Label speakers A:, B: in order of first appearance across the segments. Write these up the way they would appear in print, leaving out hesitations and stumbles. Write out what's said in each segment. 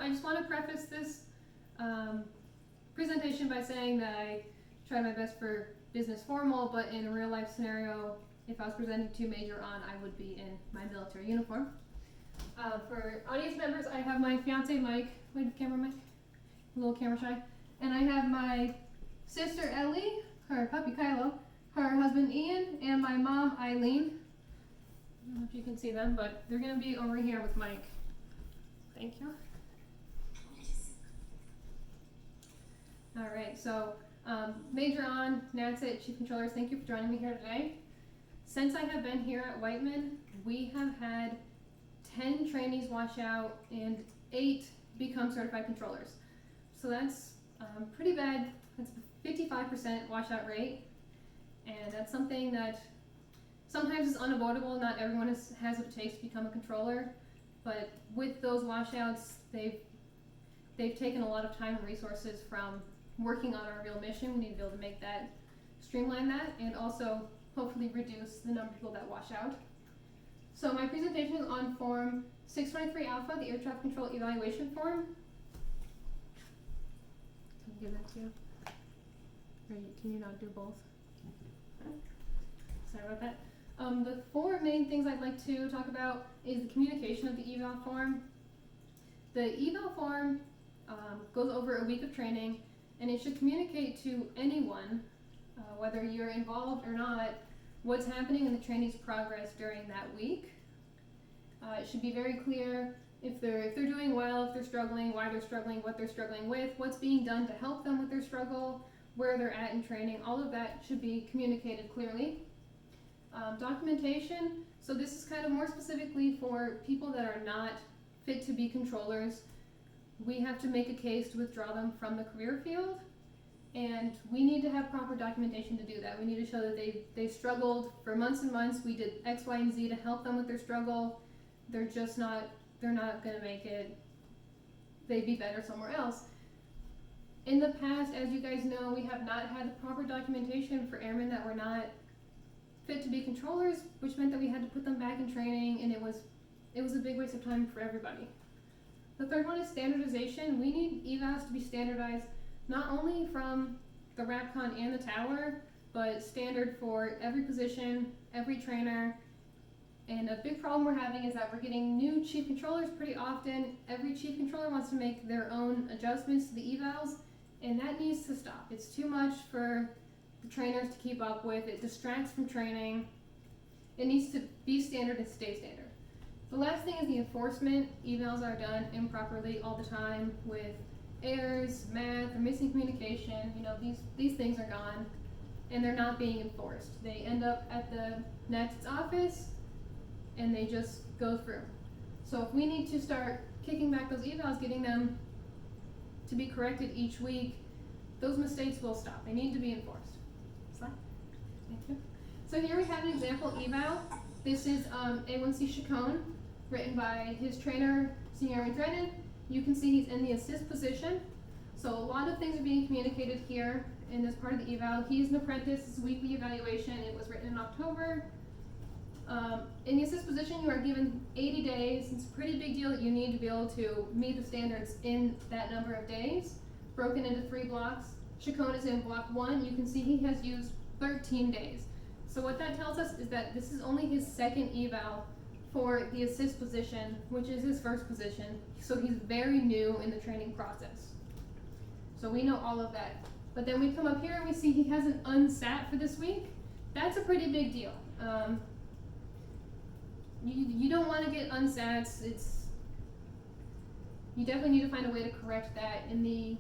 A: I just want to preface this presentation by saying that I tried my best for business formal, but in a real life scenario, if I was presenting to Major On, I would be in my military uniform. For audience members, I have my fiance Mike, wait, camera Mike, a little camera shy, and I have my sister Ellie, her puppy Kylo, her husband Ian, and my mom Eileen. I don't know if you can see them, but they're going to be over here with Mike. Thank you. Alright, so Major On, NADCIT, Chief Controllers, thank you for joining me here today. Since I have been here at Whiteman, we have had 10 trainees wash out and 8 become certified controllers. So that's pretty bad. That's a 55% washout rate, and that's something that sometimes is unavoidable. Not everyone has what it takes to become a controller, but with those washouts, they've taken a lot of time and resources from working on our real mission. We need to be able to make that, streamline that, and also hopefully reduce the number of people that wash out. So my presentation is on Form 623 Alpha, the Air Traffic Control Evaluation Form. Can you give that to you? Or can you not do both? Okay. Sorry about that. The 4 main things I'd like to talk about is the communication of the eval form. The eval form goes over a week of training, and it should communicate to anyone, whether you're involved or not, what's happening in the trainee's progress during that week. It should be very clear if they're doing well, if they're struggling, why they're struggling, what they're struggling with, what's being done to help them with their struggle, where they're at in training. All of that should be communicated clearly. Documentation, so this is kind of more specifically for people that are not fit to be controllers. We have to make a case to withdraw them from the career field, and we need to have proper documentation to do that. We need to show that they struggled for months and months. We did X, Y, and Z to help them with their struggle. They're not going to make it. They'd be better somewhere else. In the past, as you guys know, we have not had the proper documentation for airmen that were not fit to be controllers, which meant that we had to put them back in training, and it was a big waste of time for everybody. The third one is standardization. We need evals to be standardized not only from the RAPCON and the tower, but standard for every position, every trainer. And a big problem we're having is that we're getting new chief controllers pretty often. Every chief controller wants to make their own adjustments to the evals, and that needs to stop. It's too much for the trainers to keep up with. It distracts from training. It needs to be standard and stay standard. The last thing is the enforcement. Evals are done improperly all the time with errors, math, or missing communication. You know, these things are gone, and they're not being enforced. They end up at the NADCIT's office, and they just go through. So if we need to start kicking back those evals, getting them to be corrected each week, those mistakes will stop. They need to be enforced. Slide. Thank you. So here we have an example eval. This is A1C Chacon, written by his trainer, Senior Airman Drennan. You can see he's in the assist position. So a lot of things are being communicated here in this part of the eval. He's an apprentice. It's a weekly evaluation. It was written in October. In the assist position, you are given 80 days. It's a pretty big deal that you need to be able to meet the standards in that number of days, broken into 3 blocks. Chacon is in block 1. You can see he has used 13 days. So what that tells us is that this is only his second eval for the assist position, which is his first position. So he's very new in the training process. So we know all of that. But then we come up here and we see he has an unsat for this week. That's a pretty big deal. You don't want to get unsats. You definitely need to find a way to correct that. And the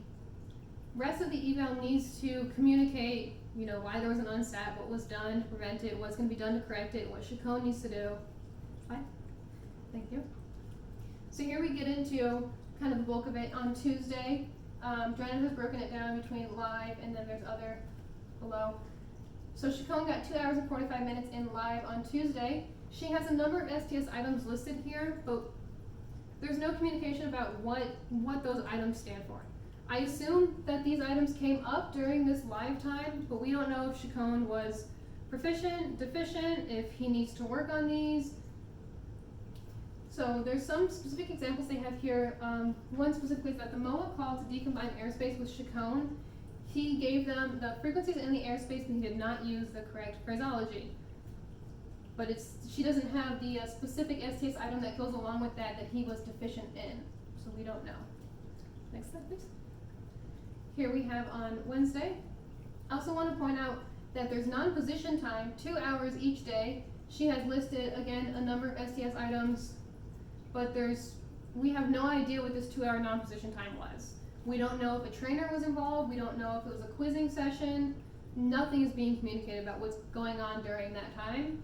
A: rest of the eval needs to communicate, you know, why there was an unsat, what was done to prevent it, what's going to be done to correct it, what Chacon needs to do. Fine. Thank you. So here we get into kind of the bulk of it on Tuesday. Drennan has broken it down between live and then there's other below. So Chacon got 2 hours and 45 minutes in live on Tuesday. She has a number of STS items listed here, but there's no communication about what those items stand for. I assume that these items came up during this live time, but we don't know if Chacon was proficient, deficient, if he needs to work on these. So there's some specific examples they have here. One specifically is that the MOA called to decombine airspace with Chacon. He gave them the frequencies in the airspace, but he did not use the correct phraseology. But she doesn't have the specific STS item that goes along with that he was deficient in. So we don't know. Next slide, please. Here we have on Wednesday. I also want to point out that there's non-position time, 2 hours each day. She has listed, again, a number of STS items, but we have no idea what this 2-hour non-position time was. We don't know if a trainer was involved. We don't know if it was a quizzing session. Nothing is being communicated about what's going on during that time.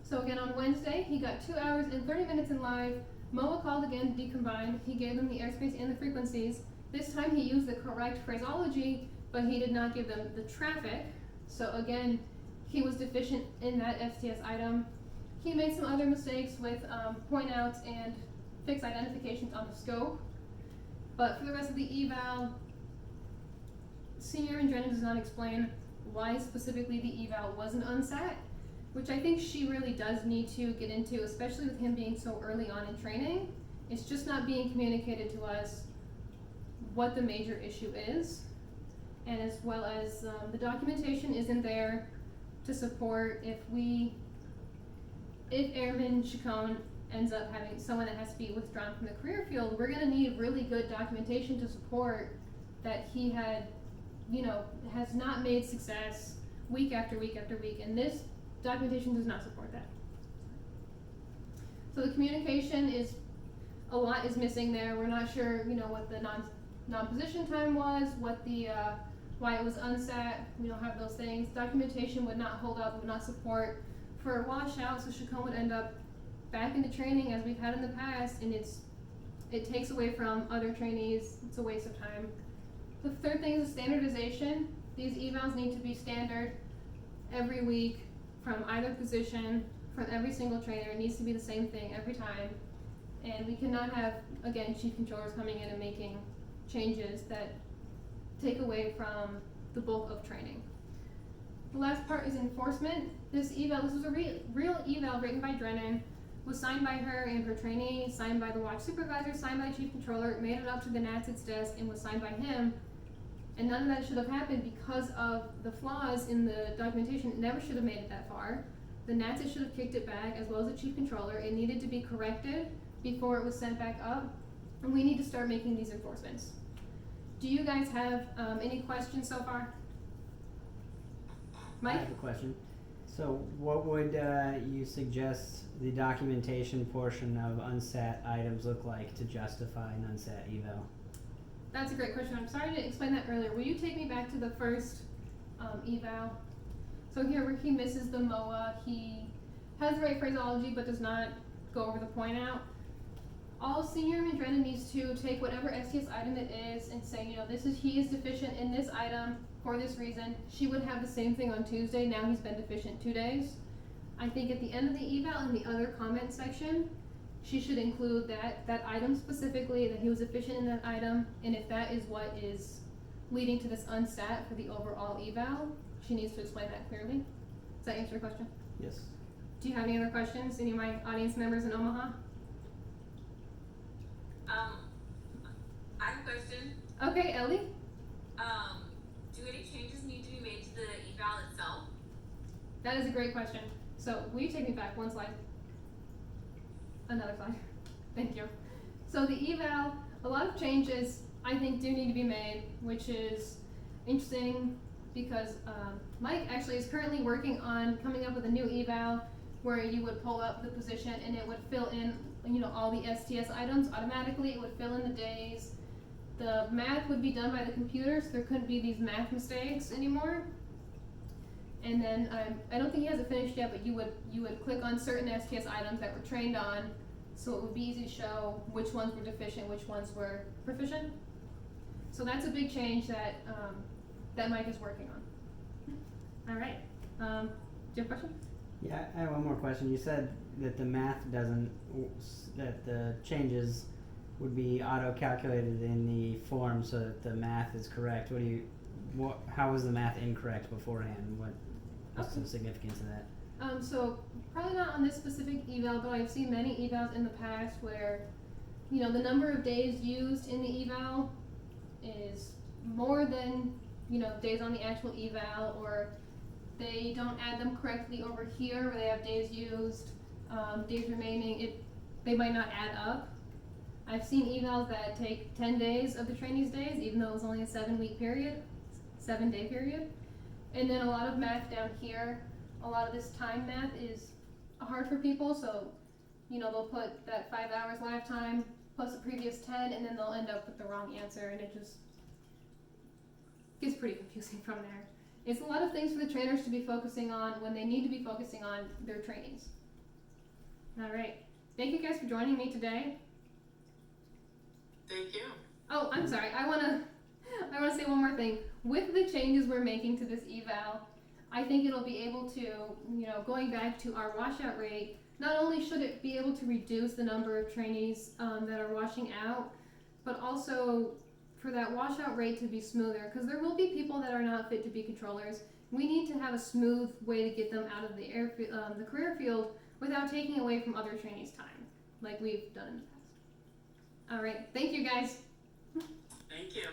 A: So again, on Wednesday, he got 2 hours and 30 minutes in live. MOA called again to decombine. He gave them the airspace and the frequencies. This time he used the correct phraseology, but he did not give them the traffic. So again, he was deficient in that STS item. He made some other mistakes with point outs and fixed identifications on the scope. But for the rest of the eval, Senior Drennan does not explain why specifically the eval wasn't unsat, which I think she really does need to get into, especially with him being so early on in training. It's just not being communicated to us what the major issue is, and as well as the documentation isn't there to support if Airman Chacon ends up having someone that has to be withdrawn from the career field. We're going to need really good documentation to support that he has not made success week after week after week, and this documentation does not support that. So the communication a lot is missing there. We're not sure, what the non-position time was, what the why it was unsat. We don't have those things. Documentation would not hold up, would not support for a washout, so Chacon would end up back into training as we've had in the past, and it takes away from other trainees. It's a waste of time. The third thing is standardization. These evals need to be standard every week from either position, from every single trainer. It needs to be the same thing every time. And we cannot have, again, chief controllers coming in and making changes that take away from the bulk of training. The last part is enforcement. This was a real eval written by Drennan, was signed by her and her trainee, signed by the watch supervisor, signed by the chief controller, made it up to the NATSIT's desk, and was signed by him. And none of that should have happened because of the flaws in the documentation. It never should have made it that far. The NATSIT should have kicked it back, as well as the chief controller. It needed to be corrected before it was sent back up. And we need to start making these enforcements. Do you guys have any questions so far? Mike?
B: I have a question. So what would you suggest the documentation portion of unsat items look like to justify an unsat eval?
A: That's a great question. I'm sorry I didn't explain that earlier. Will you take me back to the first eval? So here where he misses the MOA, he has the right phraseology but does not go over the point out. All Senior Drennan needs to take whatever STS item it is and say, he is deficient in this item for this reason. She would have the same thing on Tuesday. Now he's been deficient 2 days. I think at the end of the eval in the other comment section, she should include that item specifically, that he was deficient in that item, and if that is what is leading to this unsat for the overall eval, she needs to explain that clearly. Does that answer your question?
B: Yes.
A: Do you have any other questions? Any of my audience members in Omaha?
C: I have a question.
A: Okay, Ellie?
C: Do any changes need to be made to the eval itself?
A: That is a great question. So will you take me back one slide? Another slide. Thank you. So the eval, a lot of changes I think do need to be made, which is interesting because Mike actually is currently working on coming up with a new eval where you would pull up the position and it would fill in all the STS items automatically. It would fill in the days. The math would be done by the computer, so there couldn't be these math mistakes anymore. And then I don't think he has it finished yet, but you would click on certain STS items that were trained on, so it would be easy to show which ones were deficient, which ones were proficient. So that's a big change that that Mike is working on. All right. Do you have a question?
B: Yeah, I have one more question. You said that the math that the changes would be auto-calculated in the form so that the math is correct. How was the math incorrect beforehand? What's the significance of that?
A: So probably not on this specific eval, but I've seen many evals in the past where, you know, the number of days used in the eval is more than, you know, days on the actual eval, or they don't add them correctly over here where they have days used, days remaining. They might not add up. I've seen evals that take 10 days of the trainee's days, even though it was only a 7-week period, 7-day period. And then a lot of math down here, a lot of this time math is hard for people, so, you know, they'll put that 5 hours lifetime plus the previous 10, and then they'll end up with the wrong answer, and it just gets pretty confusing from there. It's a lot of things for the trainers to be focusing on when they need to be focusing on their trainees. All right. Thank you guys for joining me today.
C: Thank you.
A: Oh, I'm sorry. I wanna say one more thing. With the changes we're making to this eval, I think it'll be able to, you know, going back to our washout rate, not only should it be able to reduce the number of trainees that are washing out, but also for that washout rate to be smoother, because there will be people that are not fit to be controllers. We need to have a smooth way to get them out of the the career field without taking away from other trainees' time, like we've done in the past. All right, thank you guys.
C: Thank you.